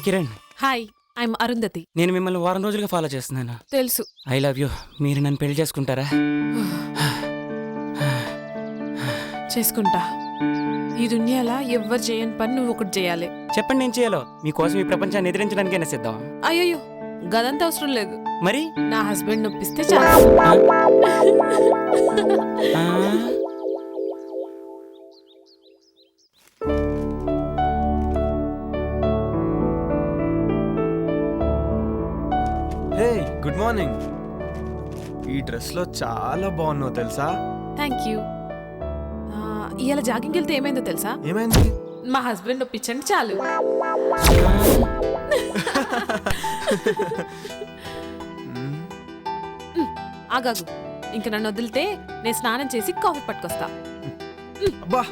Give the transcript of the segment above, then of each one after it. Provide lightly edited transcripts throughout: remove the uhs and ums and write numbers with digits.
Kiran. Hi, I'm Arundhati. నేను మిమ్మల్ని వారం రోజులుగా ఫాలో చేస్తున్నాను. తెలుసు. I love you. మీరు నన్ను పెళ్లి చేసుకుంటారా? చేసుకుంటా. ఈ దునియాలా ఎవ్వరు చేయని పని నువ్వు ఒకటి చేయాలి. చెప్పండి నేను చేయాలో. మీకోసం ఈ ప్రపంచాన్ని ఎదిరించడానికైనా సిద్ధం. అయ్యో, గదంతా అవసరం లేదు. మరి నా హస్బెండ్ ఒప్పిస్తే చాలు. హే, గుడ్ మార్నింగ్. ఈ డ్రెస్ లో చాలా బాగున్నావు తెలుసా? Thank you. ఇవాళ జాగింగ్కి వెళ్తే ఏమైందో తెలుసా? ఏమైంది? మా హస్బెండ్ ఒప్పించండి చాలు. ఆగాగు. ఇంక నన్ను వదిలితే నేను స్నానం చేసి కాఫీ పట్టుకొస్తా. అబ్బా,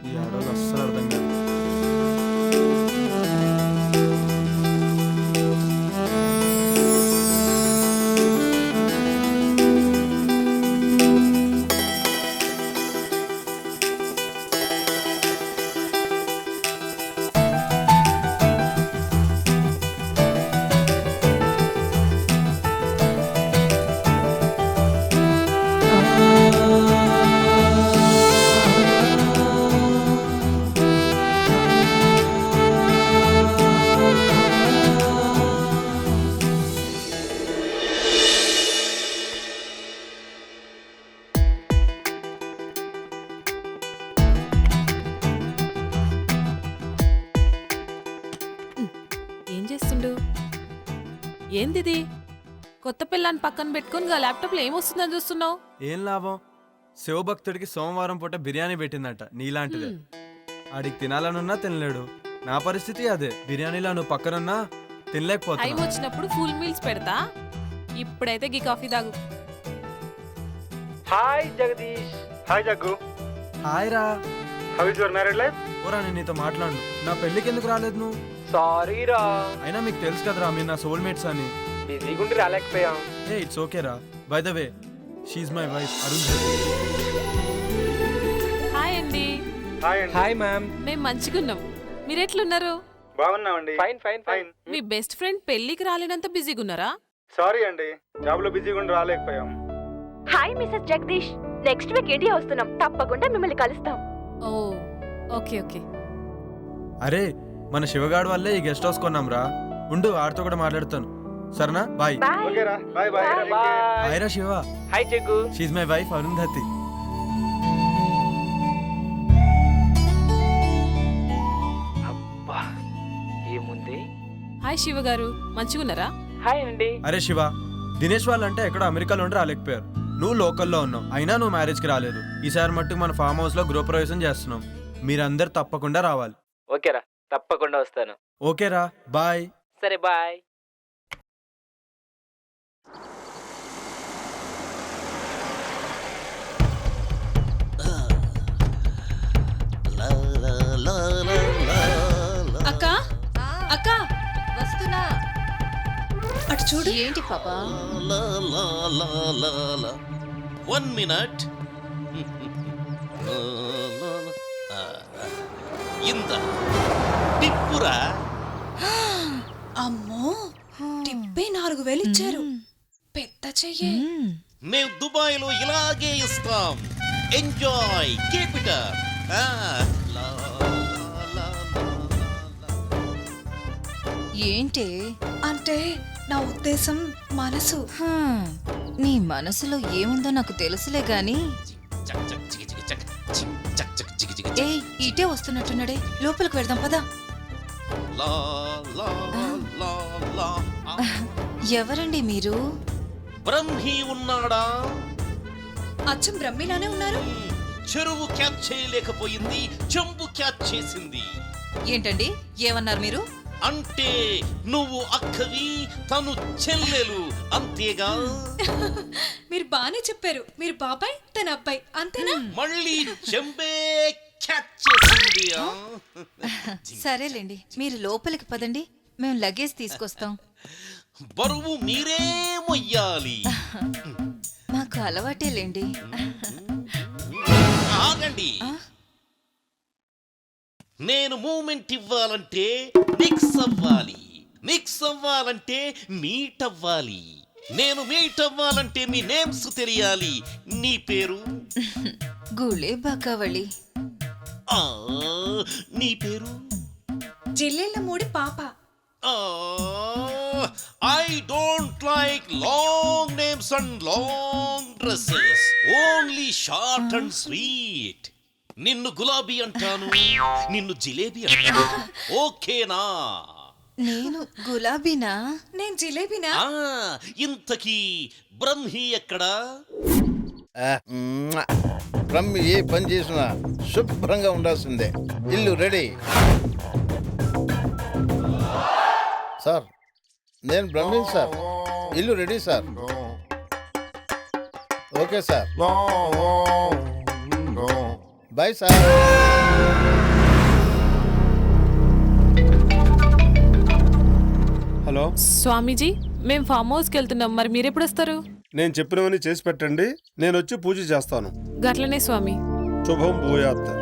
ఈ ఆడవాళ్ళు అస్సలు అర్థం కాదు. ఏందిది? కొత్త పిల్లని పక్కన పెట్టుకుని ల్యాప్టాప్ లో ఏమొస్తుందని చూస్తున్నావు? ఏం లాభం? శివభక్తుడికి సోమవారం పూట బిర్యానీ పెట్టిందట నీలాంటిదే. ఆడికి తినాలనున్నా తినలేడు. నా పరిస్థితి అదే. బిర్యానీలో నువ్వు పక్కనున్నా తినలేకపోతా. టైం వచ్చినప్పుడు ఫుల్ మీల్స్ పెడతా. ఇప్పుడైతే గీ కాఫీ తాగు. Hi Jagadish. Hi Jaggu. Hi రా. How is your married life? ఓరా, నేను నీతో మాట్లాడు. నా పెళ్ళికి ఎందుకు రాలేదు నువ్వు? సారీ రా, అయినా మీకు తెలుసు కదరా మీరు నా సోల్మేట్స్ అని. బిజీగా ఉండి రాలేకపోయాం. ఏ ఇట్స్ ఓకే రా. By the way, she is my wife Arundhati. Hi అండి. హాయ్ అండి. Hi ma'am. మేము మంచిగున్నాం. మీరెట్లున్నారు? బాగున్నామండి. Fine fine fine. మీ బెస్ట్ ఫ్రెండ్ పెళ్లికి రాలేనంత బిజీగా ఉన్నారా? సారీ అండి, జాబ్ లో బిజీగా ఉండి రాలేకపోయాం. Hi Mrs Jagadish. Next week India వస్తున్నాం. తప్పకుండా మిమ్మల్ని కలుస్తాం. Oh okay okay. అరే, మన శివగాడు వల్లే ఈ గెస్ట్ హౌస్ కొన్నాం రా. ఉండు, ఆడితో కూడా మాట్లాడుతాను. సరేనా? బాయ్. ఓకే రా, బాయ్ బాయ్. హాయ్ రా Shiva. Hi Jaggu. She is my wife Arundhati. అబ్బా, ఏముంది? హాయ్ శివ గారు, మంచిగున్నారా? హాయ్ అండి. అరే శివ, దినేష్ వాళ్ళంటే ఎక్కడో అమెరికాలో ఉండి రాలేకపోయారు. నువ్వు లోకల్లో ఉన్నావు, అయినా నువ్వు మ్యారేజ్కి రాలేదు. ఈసారి మట్టుకు మన ఫామ్ హౌస్ లో గృహప్రవేశం చేస్తున్నాం. మీరందరు తప్పకుండా రావాలి. ఓకేరా, తప్పకుండా వస్తాను. ఓకేరా, బాయ్. సరే బాయ్. అక్క అక్క వస్తున్నా. అటు చూడు. ఏంటి పాపా? 1 minute. ఇంత టిప్పురా. అమ్మో, టిప్పే 4,000 ఇచ్చారు. పెద్ద చెయ్యే. మేము దుబాయ్ లో ఇలాగే ఇస్తాం. Enjoy, keep it up. ఏంటి అంటే నా ఉద్దేశం మనసు. నీ మనసులో ఏముందో నాకు తెలుసులే గాని. ఏ ఇటే వస్తున్నట్టున్నాడే, లోపలికి వెళ్దాం పదా. ఎవరండి మీరు? బ్రహ్మి ఉన్నాడా? అచ్చం బ్రహ్మిలానే ఉన్నారు. చెరువు క్యాచ్ చేయలేకపోయింది, చెంబు క్యాచ్ చేసింది. ఏంటండి ఏమన్నారు మీరు? అంటే నువ్వు అక్కవి, తను చెల్లెలు, అంతేగా? మీరు బానే చెప్పారు. మీరు బాబాయ్, తన అబ్బాయి, అంతేనా? మళ్ళీ చెంబే క్యాచ్ చేసింది. సరేలేండి, మీరు లోపలికి పదండి, మేము లగేజ్ తీసుకొస్తాం. బరువు మీరే మొయ్యాలి. మాకు అలవాటేలేండి. ఆగండి. నేను మూమెంట్ ఇవ్వాలంటే మిక్స్ అవ్వాలి, మిక్స్ అవ్వాలంటే మీట్ అవ్వాలి, నేను మీట్ అవ్వాలంటే మీ నేమ్స్ తెలియాలి. నీ పేరు? గుళే బాకావళి. ఆ, నీ పేరు? జిల్లెళ్ళ మూడి పాప. I don't like long names and long dresses. Only short and sweet. నిన్ను గులాబీ అంటాను, నిన్ను జిలేబీ అంటాను. ఓకేనా? నేను గులాబీనా? నేను జిలేబీనా? ఇంతకీ బ్రహ్మి ఎక్కడా? బ్రహ్మి ఏ పని చేసినా శుభ్రంగా ఉండాల్సిందే. ఇల్లు రెడీ. సార్ నేను బ్రహ్మిన్ సార్. ఇల్లు ready sir. Okay sir, bye sir. Hello Swamiji, మేము ఫామ్ హౌస్కి వెళ్తున్నాం. మరి మీరెప్పుడు వస్తారు? నేను చెప్పినవన్నీ చేసి పెట్టండి, నేను వచ్చి పూజ చేస్తాను. గట్లనే స్వామి. శుభం భూయాత్.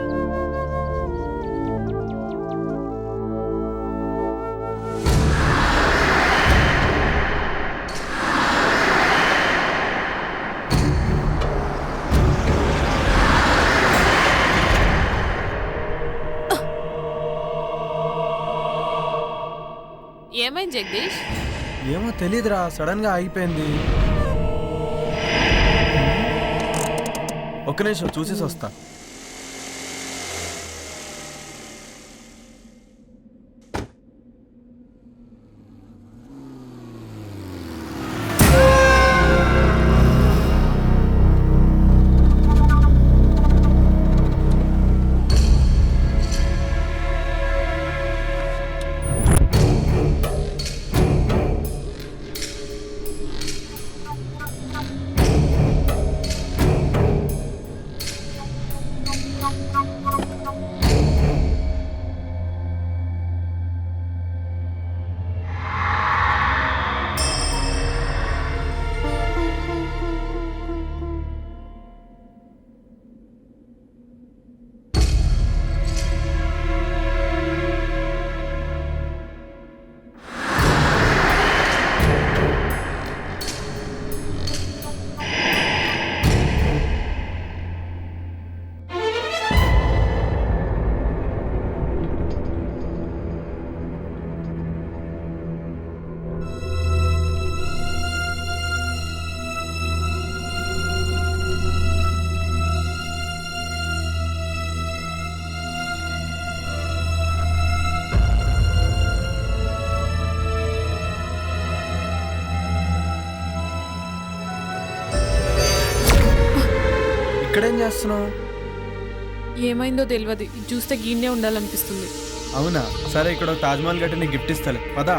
ఏమైంది జగదీష్? ఏమో తెలీదురా, సడన్ గా ఆగిపోయింది. ఒక్క నిమిషం చూసేసి వస్తా. ఇక్కడేం చేస్తున్నావు? ఏమైందో తెలియదు, ఇది చూస్తే గీన్నే ఉండాలనిపిస్తుంది. అవునా, సరే ఇక్కడ ఒక తాజ్మహల్ గట్టి నీకు గిఫ్ట్ ఇస్తాలే. పదా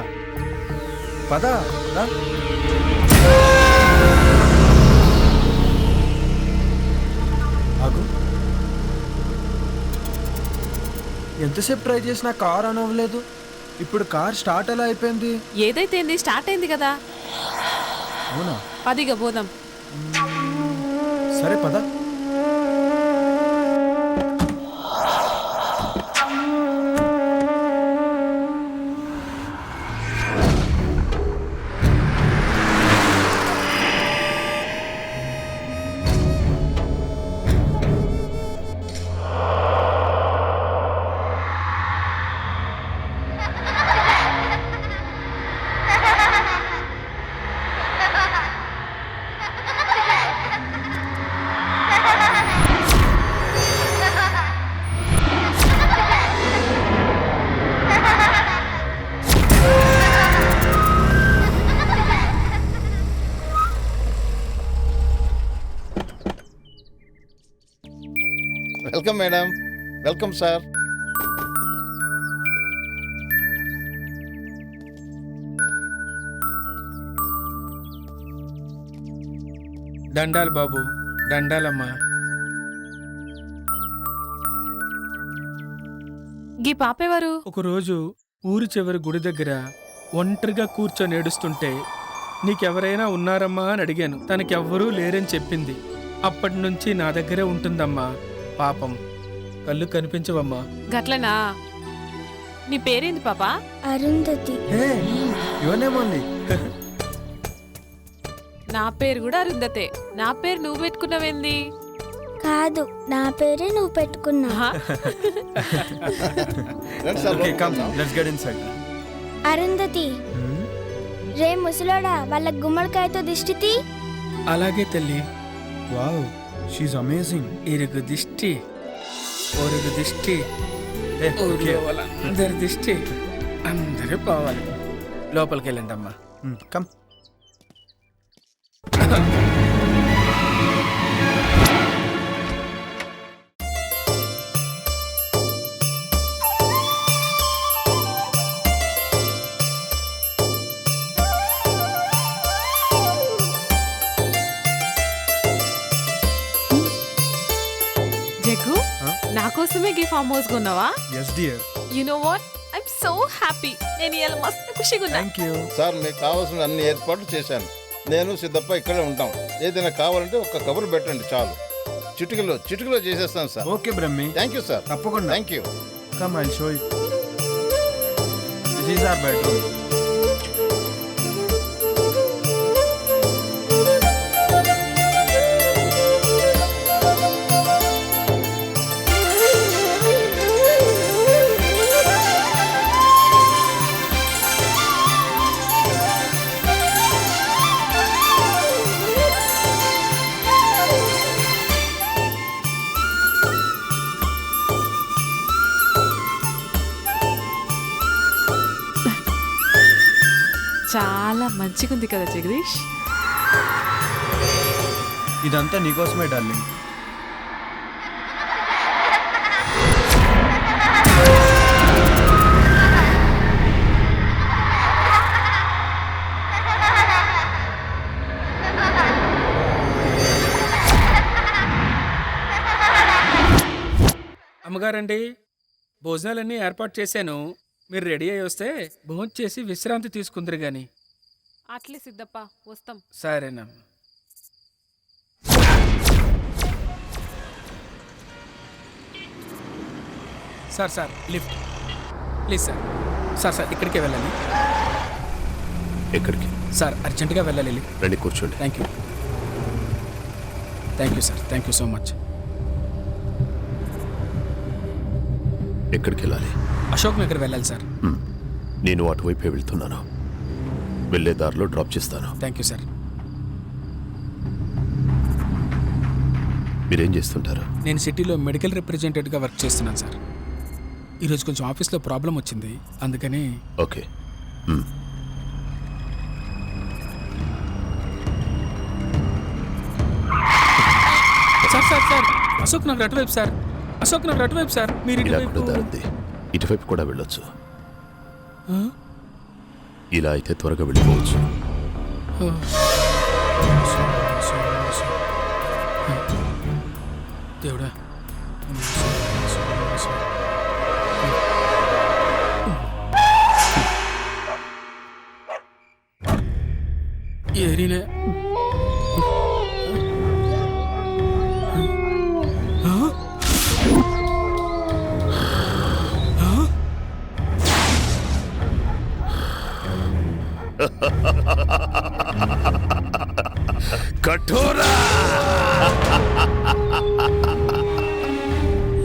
పదా రా. ఆగు. ఎంతసేపు ట్రై చేసినా కార్ ఆన్ అవ్వలేదు. ఇప్పుడు కార్ స్టార్ట్ ఎలా అయిపోయింది? ఏదైతే ఏంది, స్టార్ట్ అయింది కదా. అవునా, పదిగా పోదాం. సరే పదా. Welcome madam. Welcome sir. దండాలు బాబు, దండాలమ్మా. గీ పాపేవారు? ఒకరోజు ఊరి చివరి గుడి దగ్గర ఒంటరిగా కూర్చొని ఏడుస్తుంటే నీకెవరైనా ఉన్నారమ్మా అని అడిగాను. తనకెవ్వరూ లేరని చెప్పింది. అప్పటి నుంచి నా దగ్గరే ఉంటుందమ్మా. పాపం కళ్ళు కనిపించవమ్మా. గట్లనా? నీ పేరేంది పాపా? అరుంధతి. ఇవన్నేమోంది. నా పేరు కూడా అరుంధతే. నా పేరు నువ్వు పెట్టుకున్నావేంది? కాదు, నా పేరే నువ్వు పెట్టుకున్నా. ఆహా. రండి సార్, ఓకే కమ్ లోపలికి లెట్స్ గెట్ ఇన్సైడ్. అరుంధతి, రే ముసలోడా, వాళ్ళ గుమ్మడికాయతో దిష్టి తీ. అలాగే తల్లి. Wow she's amazing. ఇరుగు దిష్టి, ఒరుగు దిష్టి, ఊర్లో వాళ్ళందరి దిష్టి అందరూ పోవాలి. లోపలికి వెళ్ళండి అమ్మా. కమ్. జగ్గు, నా కోసమే గీ ఫామ్ హౌస్ కొన్నావా? Yes dear. You know what, I'm so happy. నేను ఇవాళ మస్తు ఖుషిగా ఉన్నా. Thank you. సార్ మీకు కావాల్సిన అన్ని ఏర్పాట్లు చేశాను. నేను సిద్ధప్ప ఇక్కడే ఉంటాం. ఏదైనా కావాలంటే ఒక కబురు పెట్టండి చాలు. చిటికలో చేసేస్తాను sir. Okay Brahmi. Thank you sir. తప్పకుండా. Thank you. Come I'll show you. This is our bedroom. చాలా మంచిగుంది కదా జగదీష్. ఇదంతా నీకోసమే డార్లింగ్. అమ్మగారండి, భోజనాలన్నీ ఏర్పాటు చేశాను. మీరు రెడీ అయ్యి వస్తే భోజనం చేసి విశ్రాంతి తీసుకుందరు గాని. అట్లే సిద్ధప్ప, వస్తాం. సరేనమ్మా. Sir lift please sir. Sir ఇక్కడికే వెళ్ళాలి. ఎక్కడికి? సార్ అర్జెంటుగా వెళ్ళాలి. రండి కూర్చోండి. Thank you sir. Thank you so much. ఎక్కడికి వెళ్ళాలి? అశోక్ నగర్ వెళ్ళాలి సార్. నేను అటువైపే వెళ్తున్నాను. వెళ్ళే దారిలో డ్రాప్ చేస్తాను. Thank you sir. మీరేం చేస్తుంటారు? నేను సిటీలో మెడికల్ రిప్రజెంటేటివ్గా వర్క్ చేస్తున్నాను సార్. ఈరోజు కొంచెం ఆఫీస్లో ప్రాబ్లం వచ్చింది, అందుకని. ఓకే. సార్ అశోక్ నగర్ అటువైపు సార్. అశోక్ నగర్ అటువైపు సార్. మీరు ఇలా ఇటువైపు. కూడా దారుంది. ఇటువైపు కూడా వెళ్ళొచ్చు. ఇలా అయితే త్వరగా వెళ్ళిపోవచ్చు. దేవుడా. ఏరినే కఠోరా!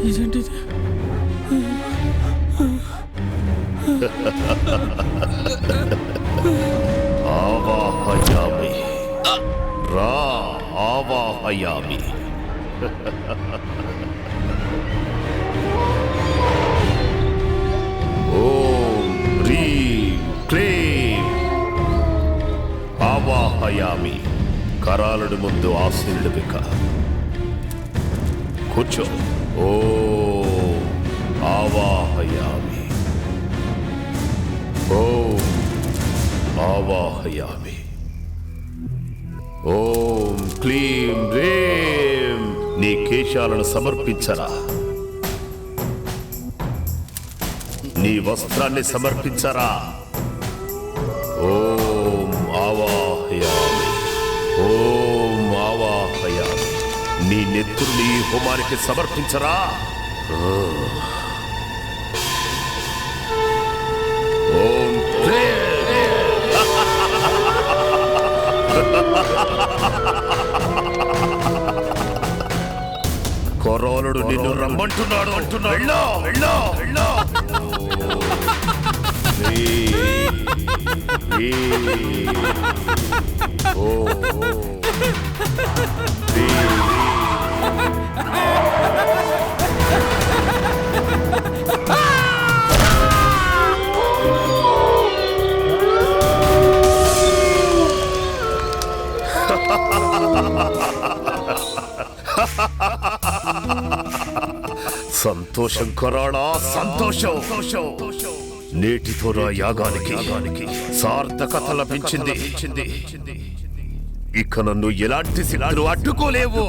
ఇదేంటి? ఆవాహయామి రా ఆవాహయామి. ఓం హ్రీం క్లీం ఆవాహయామి. కరాలుడు ముందు ఆశీనుడు బిక. కూర్చో. ఓం ఆవాహయామి. ఓం ఆవాహయామి. ఓం క్లీం రేం. నీ కేశాలను సమర్పించరా. నీ వస్త్రాన్ని సమర్పించరా. ఓం ఆవాహయామి. ఓం ఆవాహయామి. నీ నెత్తురు నీ హోమానికి సమర్పించరా. ఓం రే కొరోలుడు నిన్ను రమ్మంటున్నాడు వెళ్ళో వెళ్ళో వెళ్ళో సంతోషం కొరాడా సంతోషం. నేటితో నా యాగానికి సార్థకత లభించింది. ఇక నన్ను ఎలాంటి శిలాలు అడ్డుకోలేవు.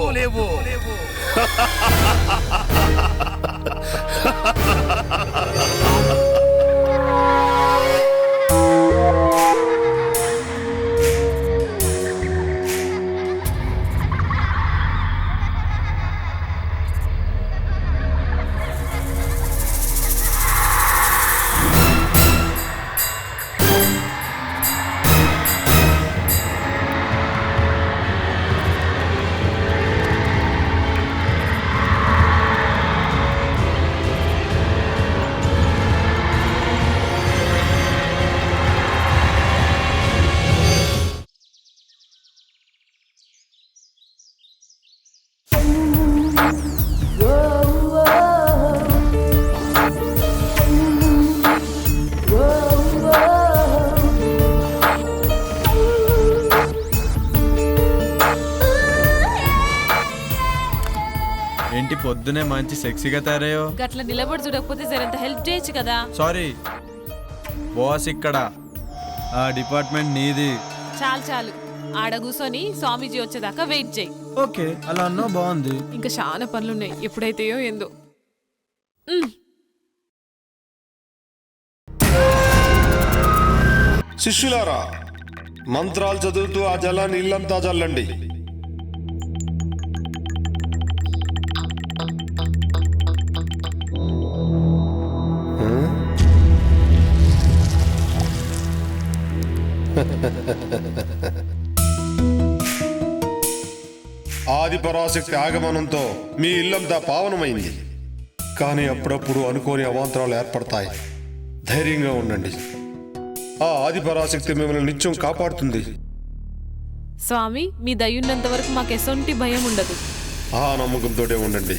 ఏంటి పొద్దునే మంచి సెక్సీగా తయారయ్యో. గట్ల నిలబడి చూడకపోతే జరంత హెల్ప్ చేయొచ్చు కదా. సారీ బాస్, ఇక్కడ ఆ డిపార్ట్మెంట్ నీది. చాలు ఆడ కూర్చొని స్వామీజీ వచ్చేదాకా వెయిట్ చేయి. ఓకే, అలా అన్నా బాగుంది. ఇంకా చాలా పనులున్నాయి, ఎప్పుడైతేయో ఏందో. శిష్యులారా, మంత్రాలు చదువుతూ ఆ జలాన్ని ఇల్లంతా చల్లండి. ఆది పరాశక్తి ఆగమనంతో మీ ఇల్లంతా పావనమైంది. కానీ అప్పుడప్పుడు అనుకోని అవాంతరాలు ఏర్పడతాయి. ధైర్యంగా ఉండండి. ఆ ఆది పరాశక్తి మిమ్మల్ని నిత్యం కాపాడుతుంది. స్వామి, మీ దయ్యున్నంత వరకు మాకు ఎసొంటి భయం ఉండదు. ఆ నమ్మకంతోనే ఉండండి.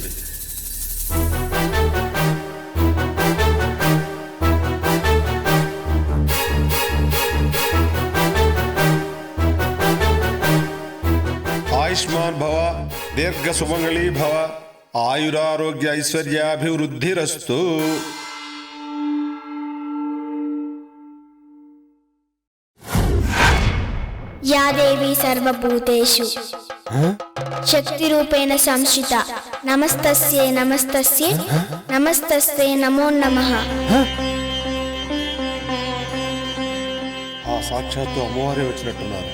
ఆయుష్మాన్ భవ, దీర్ఘ సుమంగళీ భవ, ఆయురారోగ్య ఐశ్వర్యాభివృద్ధిరస్తు. యా దేవి సర్వభూతేషు శక్తిరూపేణ సంస్థిత నమస్తస్యై నమస్తస్యై నమస్తస్యై నమో నమః. ఆ సాక్షాత్తు అమ్మవారే వచ్చినట్టున్నారు.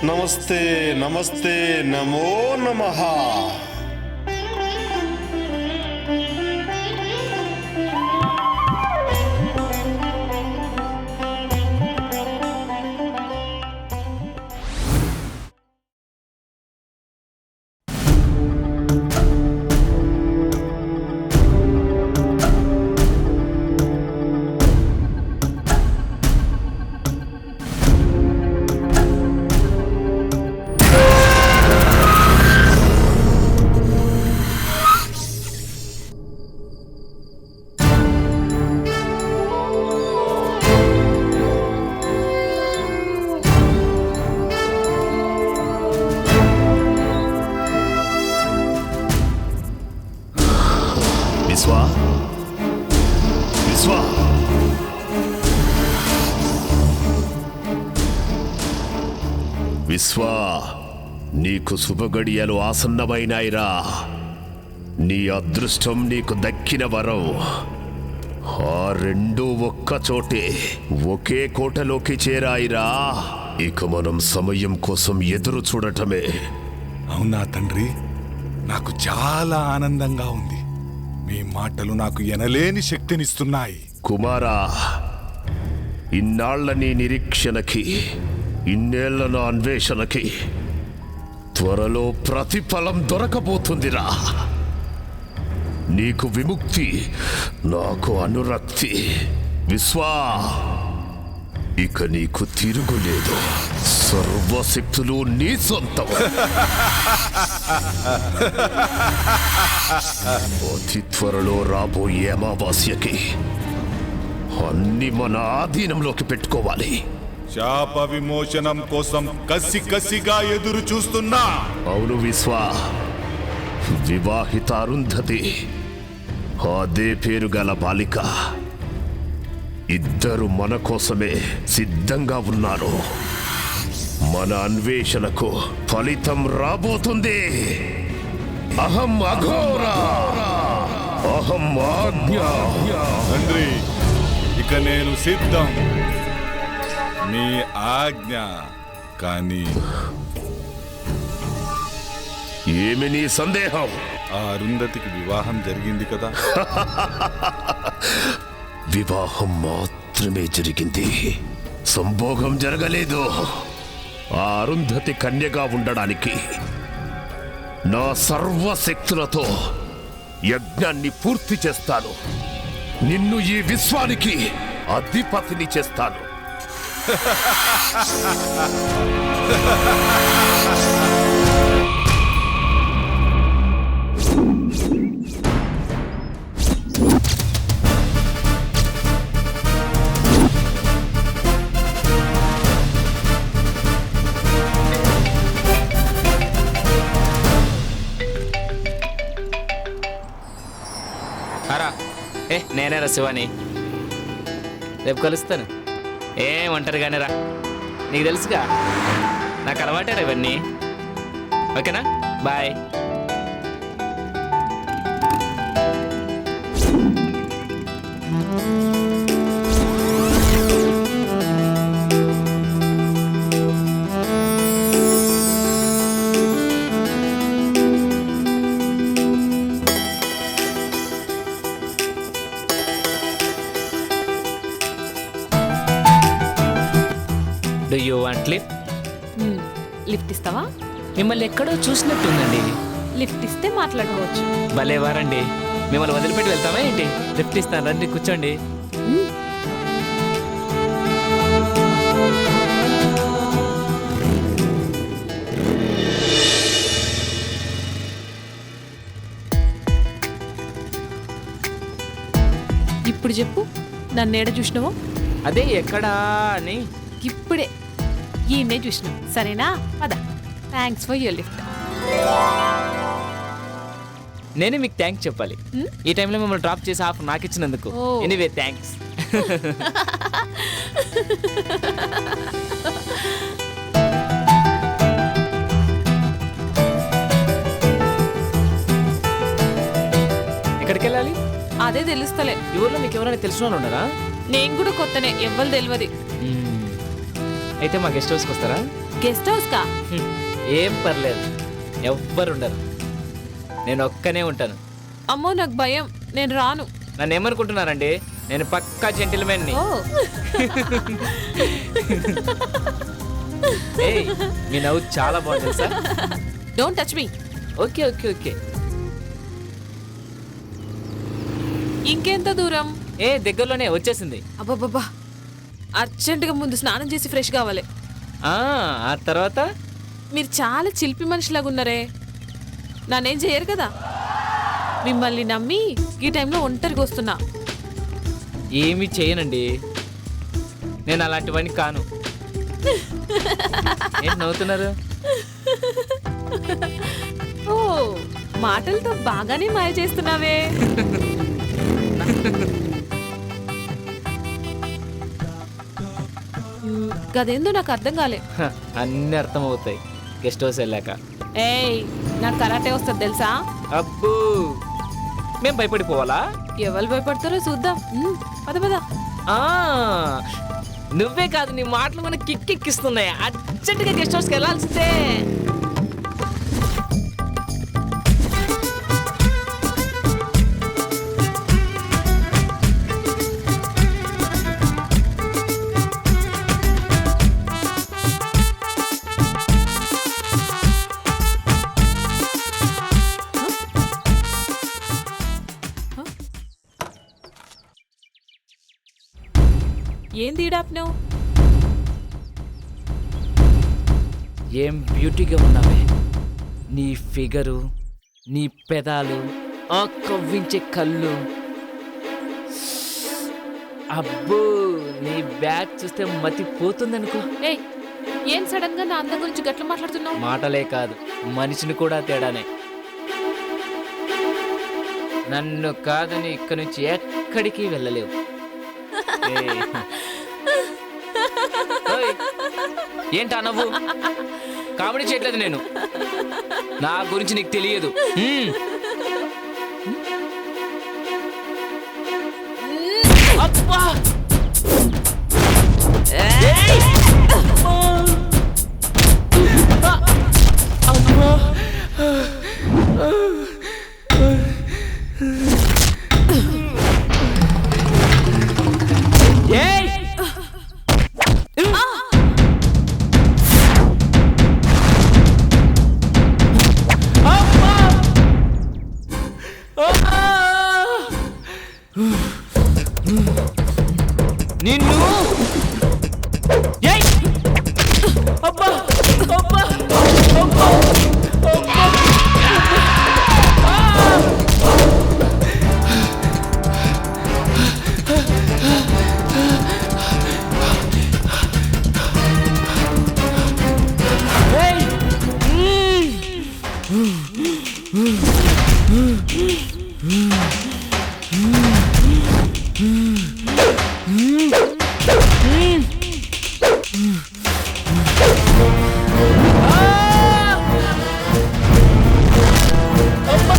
నమస్తే నమస్తే నమో నమః. విశ్వా, నీకు శుభగడియలు ఆసన్నమైనాయిరా. నీ అదృష్టం నీకు దక్కిన వరం. ఆ రెండూ ఒక్క చోటే ఒకే కోటలోకి చేరాయిరా. ఇక మనం సమయం కోసం ఎదురు చూడటమే. అవునా తండ్రి? నాకు చాలా ఆనందంగా ఉంది. మీ మాటలు నాకు ఎనలేని శక్తినిస్తున్నాయి. కుమారా, ఇన్నాళ్ల నీ నిరీక్షణకి, ఇన్నేళ్ల నా అన్వేషణకి త్వరలో ప్రతిఫలం దొరకబోతుందిరా. నీకు విముక్తి, నాకు అనురక్తి. విశ్వా, ఇక నీకు తిరుగులేదు. సర్వశక్తులు నీ సొంతం. అతి త్వరలో రాబోయే అమావాస్యకి అన్ని మన ఆధీనంలోకి పెట్టుకోవాలి. శాప విమోచనం కోసం కసిగా ఎదురు చూస్తున్నా. అవును విశ్వా, వివాహిత అరుంధతి, అదే పేరు గల బాలిక, ఇద్దరు మన కోసమే సిద్ధంగా ఉన్నారు. మన అన్వేషణకు ఫలితం రాబోతుంది. అహం అఘోర, అహం ఆజ్ఞ. తండ్రి, ఇక నేను సిద్ధం. మీ ఆజ్ఞ. కానీ ఏమి నీ సందేహం? ఆ అరుంధతికి వివాహం జరిగింది కదా? వివాహం మాత్రమే జరిగింది, సంభోగం జరగలేదు. ఆ అరుంధతి కన్యగా ఉండడానికి నా సర్వశక్తులతో యజ్ఞాన్ని పూర్తి చేస్తాను. నిన్ను ఈ విశ్వానికి అధిపతిని చేస్తాను. నేనేరా శివాని, రేపు కలుస్తాను. ఒంటరిగానే రా, నీకు తెలుసుగా నాకు అలవాటేరా ఇవన్నీ. ఓకేనా? Bye. Do you want lift? Lift ఇస్తావా? మిమ్మల్ని ఎక్కడో చూసినట్టుందండి. లిఫ్ట్ ఇస్తే మాట్లాడుకోవచ్చు. భలేవారండి, మిమ్మల్ని వదిలిపెట్టి వెళ్తామా ఏంటి? లిఫ్ట్ ఇస్తాను, రండి కూర్చోండి. ఇప్పుడు చెప్పు, నన్ను ఏడ చూసినావో? అదే ఎక్కడా అని. ఇప్పుడే ఈయన్నే చూసినావు. సరేనా? పద. Thanks for your lift. నేనే మీకు థ్యాంక్స్ చెప్పాలి. ఈ టైంలో మిమ్మల్ని డ్రాప్ చేసి ఆఫర్ నాకు ఇచ్చినందుకు. Anyway thanks. ఎక్కడికి వెళ్ళాలి? అదే తెలుస్తలే. ఈ ఊర్లో మీకు ఎవరైనా తెలిసిన వాళ్ళు ఉన్నారా? నేను కూడా కొత్తనే, ఎవ్వరు తెలియదు. అయితే మా గెస్ట్ హౌస్కి వస్తారా? గెస్ట్ హౌస్ కా? ఏం పర్లేదు, ఎవ్వరు ఉండరు, నేను ఒక్కనే ఉంటాను. అమ్మో నాకు భయం, నేను రాను. నన్ను ఏమనుకుంటున్నారండి? నేను పక్కా జెంటిల్మెన్ని. మీ నవ్వు చాలా బాగుంది sir. Don't touch me. Okay okay okay. ఇంకెంత దూరం? దగ్గరలోనే వచ్చేసింది. అబ్బాబ్బా, అర్జెంటుగా ముందు స్నానం చేసి ఫ్రెష్ కావాలి. ఆ తర్వాత? మీరు చాలా చిలిపి మనిషిలాగా ఉన్నారే, నన్నేం చేయరు కదా. మిమ్మల్ని నమ్మి ఈ టైంలో ఒంటరిగా వస్తున్నా. ఏమీ చేయనండి, నేను అలాంటివన్నీ కాను. ఏంటి నవ్వుతున్నారు? ఓ, మాటలతో బాగానే మాయ చేస్తున్నావే. గదేందో నాకు అర్థం కాలే. అన్ని అర్థం అవుతాయి గెస్ట్ హౌస్ వెళ్ళాక. ఏయ్, నాకు కరాటే వస్తుంది తెలుసా? అబ్బో, మేము భయపడిపోవాలా? ఎవరు భయపడతారో చూద్దాం. పద పద. నువ్వే కాదు, నీ మాటలు మనకి కిక్కిస్తున్నాయి. అర్జెంటుగా గెస్ట్ హౌస్కి వెళ్ళాల్సిందే. స్పీడ్ ఆపినావు? ఏం బ్యూటీగా ఉన్నావే, నీ ఫిగరు, నీ పెదాలు, ఆ కవ్వించే కళ్ళు. అబ్బో, నీ బ్యాగ్ చూస్తే మతి పోతుందనుకో. ఏయ్, ఏం సడన్ గా నా అందం గురించి గట్ల మాట్లాడుతున్నావు? మాటలే కాదు, మనిషిని కూడా తేడానే. నన్ను కాదని ఇక్కడి నుంచి ఎక్కడికి వెళ్ళలేవు. ఏయ్. ఓయ్, ఏంటా నవ్వు? కామెడీ చేయట్లేదు నేను, నా గురించి నీకు తెలియదు. అబ్బా! ఏయ్! అబ్బా! ఏయ్! నిన్ను ఏయ్! అబ్బా! అబ్బా! అబ్బా! అబ్బా!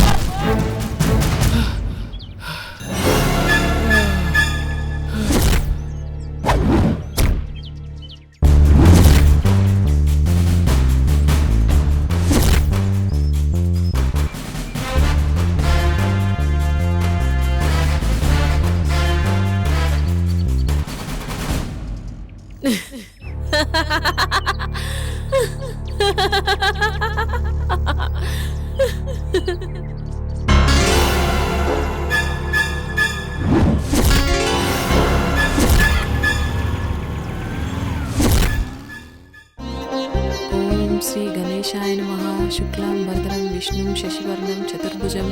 ఓం శ్రీ గణేశాయ నమః. శుక్లాం వరదరం విష్ణుం శశివర్ణం చతుర్భుజం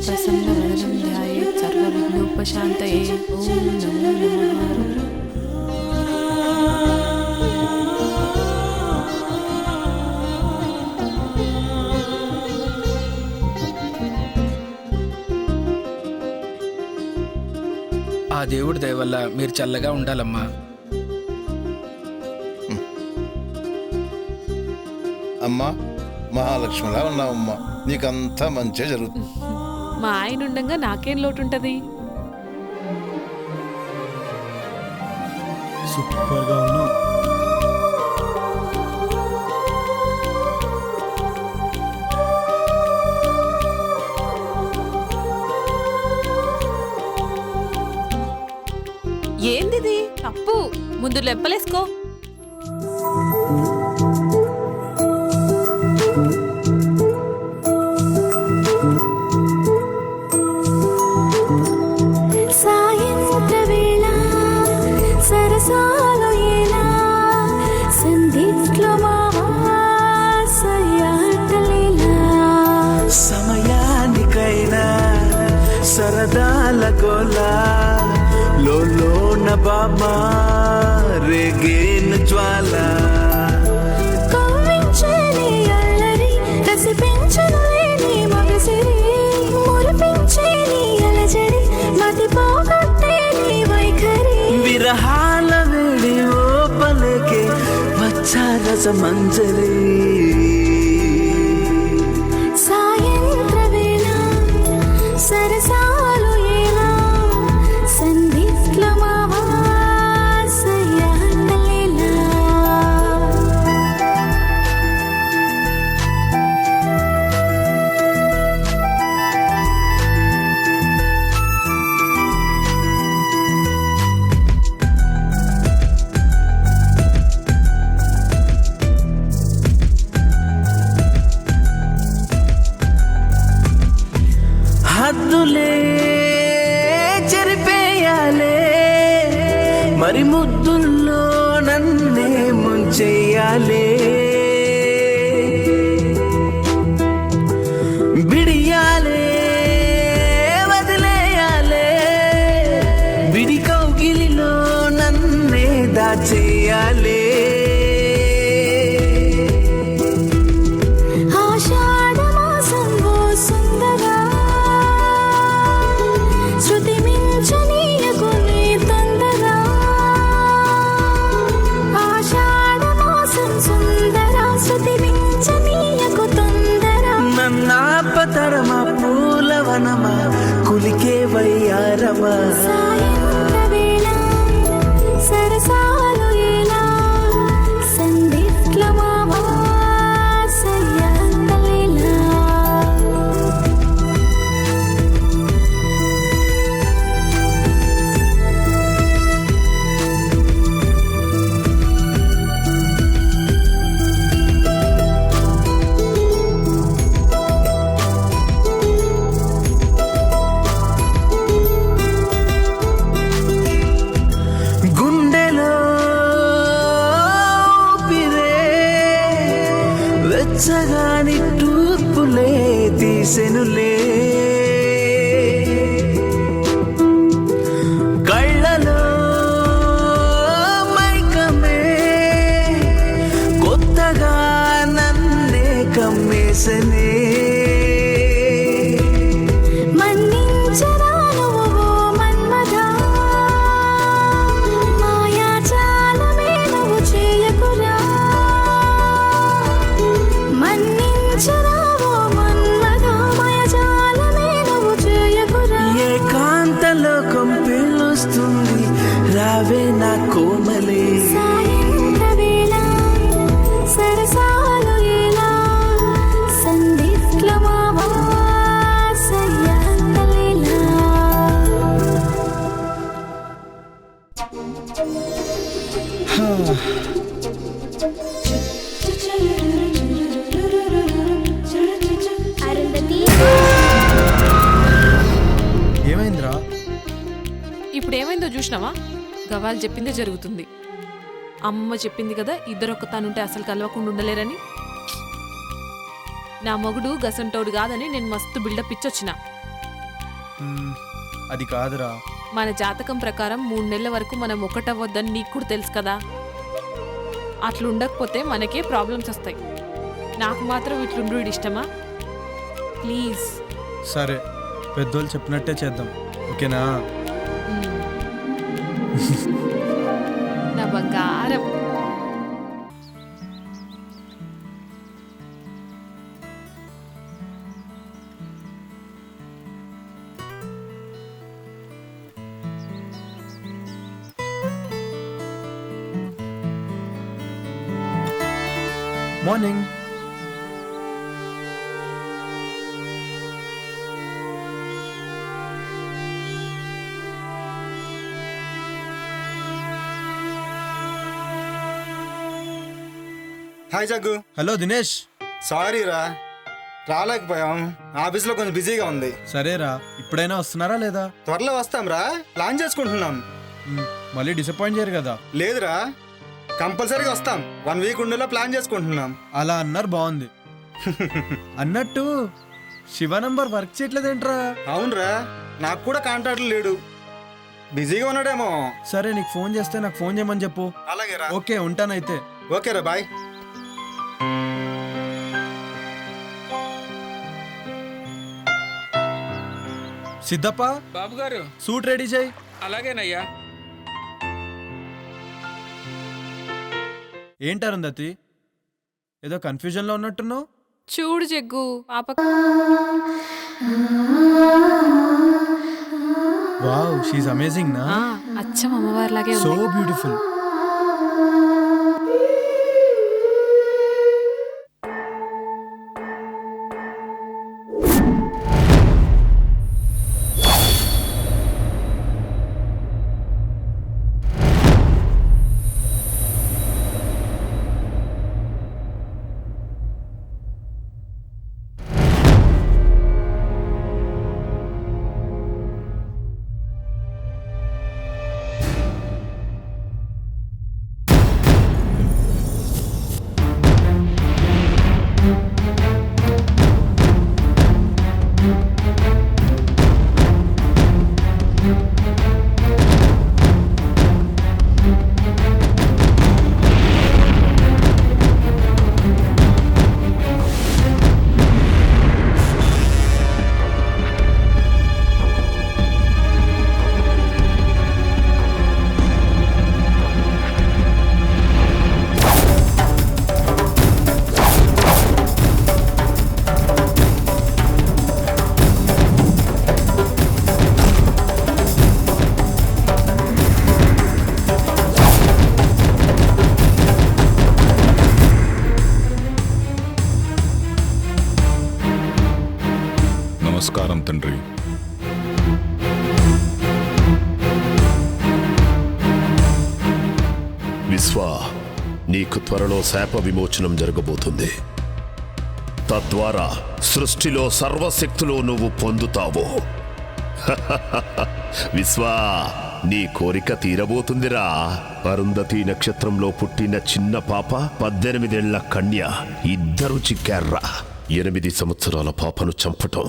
ప్రసన్నవదనం ధ్యాయేత్ సర్వవిఘ్నోపశాంతయే. ఓం నమో నమః. ఆ దేవుడి దయ వల్ల మీరు చల్లగా ఉండాలమ్మా. అమ్మా, మహాలక్ష్మిలా ఉన్నావమ్మా, నీకంతా మంచిగా జరుగుతుంది. మా ఆయన ఉండగా నాకేం లోటు ఉంటది? సూపర్గా ఉన్నావు. ఏందిది? తప్పు, ముందు లెంపలేసుకో. సాయంత్ర వేళ సరసాలు ఎలా సంధిట్లో సయ్యాటలేలా సమయానికైనా సరదాల గోలా లోన బాబా రేగేను జ్వాల కవ్వించని అల్లరి కసిపించను లేని మగసిరి మురిపించని అలజడి మతి పోగొట్టేని వైఖరి విరహాల వేడి ఓపలకే వచ్చారస మంజరి సాయంత్ర వేళ సరసాలు ఎలా సంధిట్లో సయ్యాటలేలా చెయ్యాలే బిడియాలే వదిలేయాలే బిడి కౌగిలిలో నన్నే దాచేయాలే ఆషాఢమాసంలో సుందరా శృతి మించనీయకు నీ తొందరా ఆషాఢమాసం సుందరా శృతి మించనీయకు తొందరా నన్నాపతరమా పూలవనమా కులికే వయ్యారమా సాయంత్ర వేళ సరసాలు ఎలా సంధిట్ల మావా సయ్యంతలేలా గుండెలో ఊపిరే వెచ్చగా నిట్టూర్పులే తీసెనులే కళ్ళలో మైకమే కొత్తగా నన్నే కమ్మేసనే మన్నించరా నువ్వు మన్మథా మాయాజాలమే నువ్వు చేయకురా మన్నించరా ఓ మన్మథా మాయాజాలమే నువ్వు చేయకురా ఏకాంతలోకం పిలుస్తుంది రావే నా కోమలే సాయంత్ర వేళ సరసాలు ఎలా సంధిట్ల మావా సయ్యంతలేలా ఏమైందిరా? ఇప్పుడు ఏమైందో చూసినావా? గవాలు చెప్పిందే జరుగుతుంది. అమ్మ చెప్పింది కదా ఇద్దరొక్క తానుంటే అసలు కలవకుండా ఉండలేరని. నా మొగుడు గసంటోడు కాదని నేను మస్తు బిల్డప్ ఇచ్చొచ్చిన. అది కాదురా. మన జాతకం ప్రకారం 3 నెలల వరకు మనం ఒకటవ్వద్దని నీకు కూడా తెలుసు కదా. అట్లుండకపోతే మనకే ప్రాబ్లమ్స్ వస్తాయి. నాకు మాత్రం ఇట్లుండు ఇష్టమా? ప్లీజ్. సరే, పెద్దోళ్ళు చెప్పినట్టే చేద్దాం, ఓకేనా? నా బంగారం. Morning. Hi Jaggu. Hello Dinesh. Sorry రా, రాలేకపోయాం. ఆఫీస్లో కొంచెం బిజీగా ఉంది. సరేరా, ఇప్పుడైనా వస్తున్నారా లేదా? త్వరలో వస్తాం రా, ప్లాన్ చేసుకుంటున్నాం. మళ్ళీ డిసప్పాయింట్ చేయరు కదా? లేదురా, కంపల్సరీగా వస్తాం. 1 వీక్ ఉండేలా ప్లాన్ చేసుకుంటున్నాం. అలా అన్నారు, బాగుంది. అన్నట్టు శివ నంబర్ వర్క్ చేయట్లేదేంట్రా? అవునరా, నాకు కూడా కాంటాక్ట్ లేడు, బిజీగా ఉన్నాడేమో. సరే, నీకు ఫోన్ చేస్తే నాకు ఫోన్ చేయమని చెప్పు. అలాగే రా. ఓకే, ఉంటానైతే. ఓకే రా, బాయ్. సిద్ధప్ప బాబు గారు, సూట్ రెడీ చేయి. అలాగేనయ్యా. ఏంటారుందతి, ఏదో కన్ఫ్యూజన్లో ఉన్నట్టున్నావు? చూడు జగ్గు, పాప వావ్, షీఈ్ అమేజింగ్ నా. అచ్చం అమ్మవారిలాగే సో ఉంది. బ్యూటిఫుల్. తండ్రి. విశ్వ, నీకు త్వరలో శాప విమోచనం జరగబోతుంది. తద్వారా సృష్టిలో సర్వశక్తులు నువ్వు పొందుతావు. విశ్వ, నీ కోరిక తీరబోతుందిరా. అరుంధతి నక్షత్రంలో పుట్టిన చిన్న పాప, 18 ఏళ్ల కన్య ఇద్దరు చిక్కార్రా. 8 సంవత్సరాల పాపను చంపటం,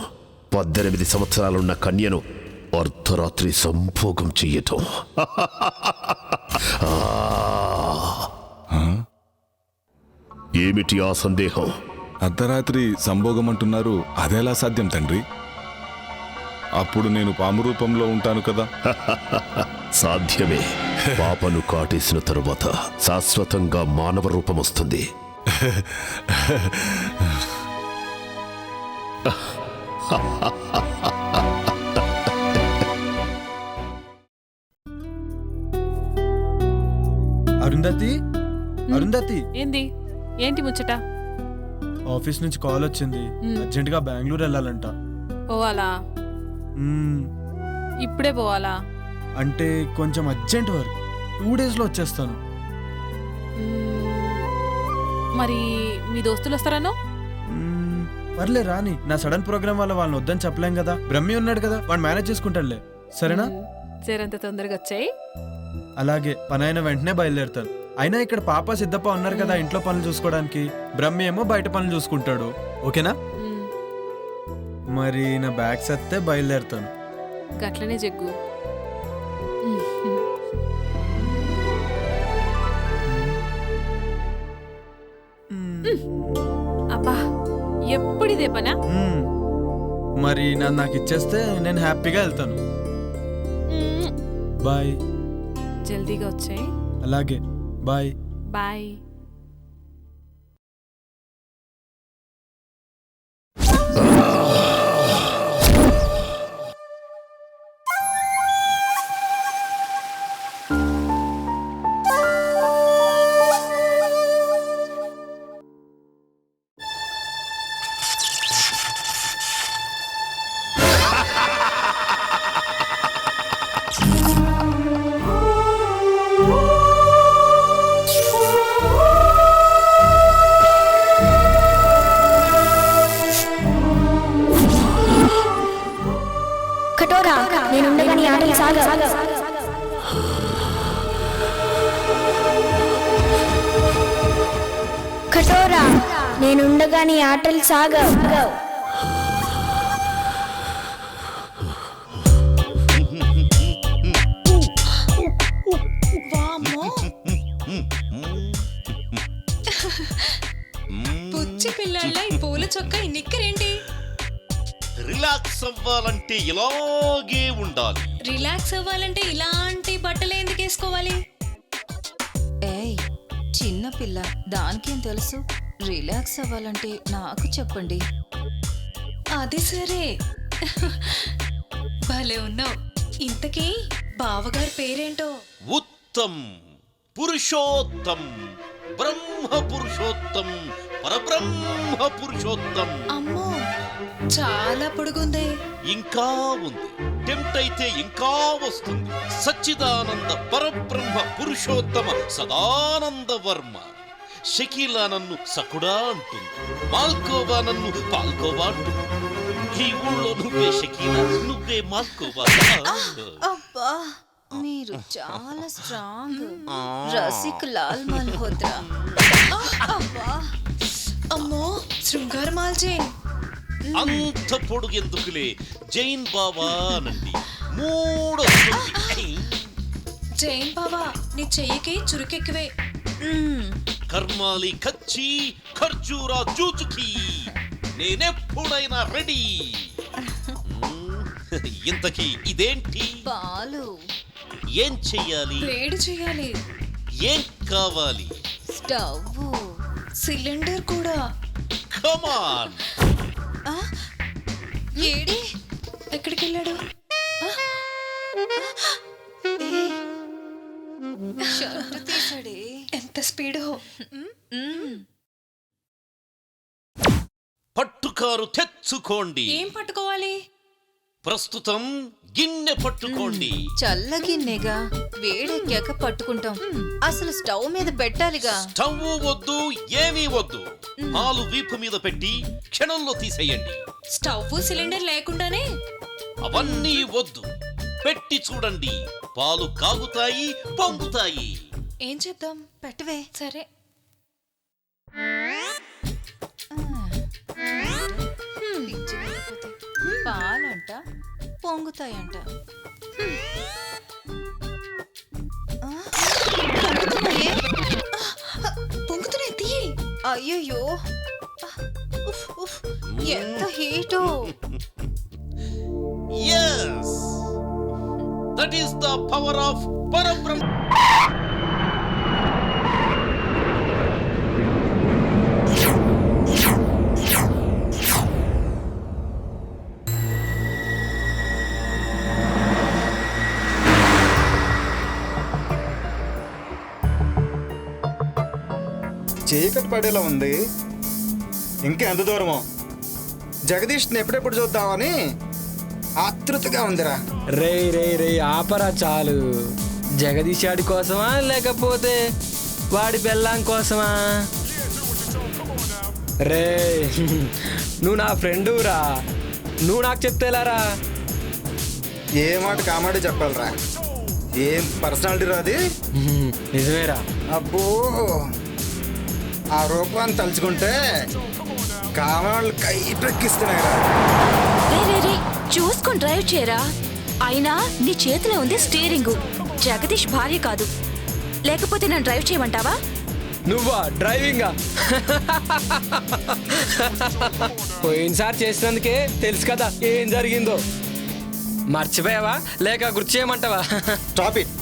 18 సంవత్సరాలున్న కన్యను అర్ధరాత్రి సంభోగం చెయ్యటం. ఏమిటి ఆ సందేహం? అర్ధరాత్రి సంభోగం అంటున్నారు, అదెలా సాధ్యం తండ్రి? అప్పుడు నేను పాము రూపంలో ఉంటాను కదా. సాధ్యమే. పాపను కాటేసిన తరువాత శాశ్వతంగా మానవ రూపం వస్తుంది. అరుంధతి, అరుంధతి, ఏంటి ముచ్చట? ఆఫీస్ నుంచి కాల్ వచ్చింది. అర్జెంట్ గా బెంగళూరు వెళ్ళాలంట. పోవాలా? ఇప్పుడే పోవాలా? అంటే కొంచెం అర్జెంట్ వర్క్, 2 days లో వచ్చేస్తాను. మరి మీ దోస్తులు వస్తారనో? పర్లే రాని. నా సడన్ ప్రోగ్రామ్ వల్ల వాళ్ళని వద్దని చెప్పలేం కదా. బ్రహ్మి ఉన్నాడు కదా, వాడు మేనేజ్ చేసుకుంటాడులే. సరేనా? సేరంత తొందరగా వచ్చాయి. అలాగే, పని అయిన వెంటనే బయలుదేరుతాను. అయినా ఇక్కడ పాప సిద్ధప్ప ఉన్నారు కదా ఇంట్లో పనులు చూసుకోవడానికి. బ్రహ్మి ఏమో బయట పనులు చూసుకుంటాడు. ఓకేనా? మరి నా బ్యాగ్ సత్తే బయలుదేరుతాను. గట్లనే జగ్గు. అబ్బా, ఎప్పుడు ఇదే పనా? మరి నాకు ఇచ్చేస్తే నేను హ్యాపీగా వెళ్తాను. బాయ్. జల్దీగా వచ్చాయి. అలాగే, బాయ్. బాయ్. కటోరా, నేనుండగా నీ ఆటలు సాగవు. కటోరా, నేనుండగా నీ ఆటలు సాగవు. పుచ్చి పిల్లల ఈ పూల చొక్క ఈ నిక్కరేంటి? రిలాక్స్ అవ్వాలంటే ఇలాగే ఉండాలి. రిలాక్స్ అవ్వాలంటే ఇలాంటి బట్టలు ఎందుకు వేసుకోవాలి? ఏయ్, చిన్న పిల్ల, దానికేం తెలుసు? రిలాక్స్ అవ్వాలంటే నాకు చెప్పండి. అది సరే, భలే ఉన్నావు. ఇంతకీ బావగారి పేరేంటో? ఉత్తమ్, పురుషోత్తం, బ్రహ్మ పురుషోత్తం, పరబ్రహ్మ పురుషోత్తం. అమ్మో, చాలా పొడుగుంది. ఇంకా ఉంది. టెంప్ట్ అయితే ఇంకా వస్తుంది. సచ్చిదానంద పరబ్రహ్మ పురుషోత్తమ సదానంద వర్మ. షకీలా నన్ను సకుడా అంటుంది, మాల్కోవా నన్ను పాల్కోవా అంటుంది. ఈ ఊళ్ళో నువ్వే షకీలా, నువ్వే మాల్కోవా. అబ్బా, మీరు చాలా స్ట్రాంగ్. రసిక్ లాల్ మల్హోత్రా. అబ్బా, అమ్మో, శృంగార మాల్చేన్. అంత పొడుగు ఎందుకులే, జైన్ బాబా నండి. 3 వస్తుంది. జైన్ బాబా, నీ చెయ్యికి చురుకెక్కువే. కర్మాలి కచ్చి, ఖర్జూరా జూచుకి. నేనెప్పుడైనా రెడీ. ఇంతకీ ఇదేంటి? పాలు. ఏం చెయ్యాలి? వేడి చెయ్యాలి. ఏం కావాలి? స్టవ్, సిలిండర్ కూడా. కమాన్. ఏడి, ఎక్కడికి వెళ్ళాడు? షర్ట్ తీసాడే. ఎంత స్పీడో. పట్టుకారు తెచ్చుకోండి. ఏం పట్టుకోవాలి? ప్రస్తుతం గిన్నె పట్టుకోండి. చల్లగిన్నెగా వేడెక్కాక పట్టుకుంటాం. అసలు స్టవ్ మీద పెట్టాలిగా. స్టవ్ వద్దు, ఏమీ వద్దు. పాలు వీపు మీద పెట్టి క్షణంలో తీసేయండి. స్టవ్ సిలిండర్ లేకుండానే అవన్నీ వద్దు, పెట్టి చూడండి. పాలు కాగుతాయి, పొంగుతాయి. ఏం చేద్దాం? పెట్టవే. సరే. పాలంట పొంగుతాయంట. పొంగుతున్నాయి, తీయి. అయ్యయ్యో, ఎంత హీటో. Yes, that is the power of Parabrahma. చీకటి పడేలా ఉంది. ఇంకా ఎంత దూరమో? జగదీష్ని ఎప్పుడెప్పుడు చూద్దామని ఆతృతగా ఉందిరా. రే రే రే ఆపరా చాలు. జగదీష్ ఆడి కోసమా లేకపోతే వాడి బెల్లం కోసమా? రే నువ్వు నా ఫ్రెండు రా, నువ్వు నాకు చెప్తేలారా? ఏ మాట కామాడే చెప్పాలరా. ఏం పర్సనాలిటీ రాది. నిజమేరా. అబ్బో, ఆ రూపాన్ని తలుచుకుంటే కామాళ్ళు కైపెక్కిస్తున్నాయిరా. చూసుకొని డ్రైవ్ చేయరా. అయినా నీ చేతిలో ఉంది స్టీరింగ్, జగదీష్ భార్య కాదు. లేకపోతే నన్ను డ్రైవ్ చేయమంటావా? నువ్వా డ్రైవింగా? పోయినసారి చేసినందుకే తెలుసు కదా ఏం జరిగిందో. మర్చిపోయావా లేక గుర్తు చేయమంటావా? Stop it.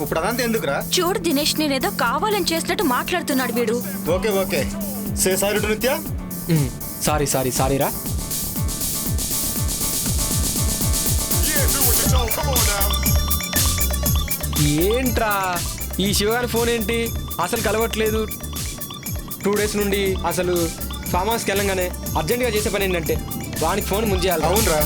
ఇప్పుడు అదంతా ఎందుకురా? చూడు దినేష్, నేనేదో కావాలని చేసినట్టు మాట్లాడుతున్నాడు వీడు. Okay okay, say sorry to నిత్య. సారీరా. ఏంట్రా ఈ శివగారి ఫోన్ ఏంటి అసలు కలవట్లేదు? 2 days నుండి అసలు ఫామ్ హౌస్కి వెళ్ళంగానే అర్జెంట్గా చేసే పని ఏంటంటే వానికి ఫోన్ ముంచేయాలి. అవునరా,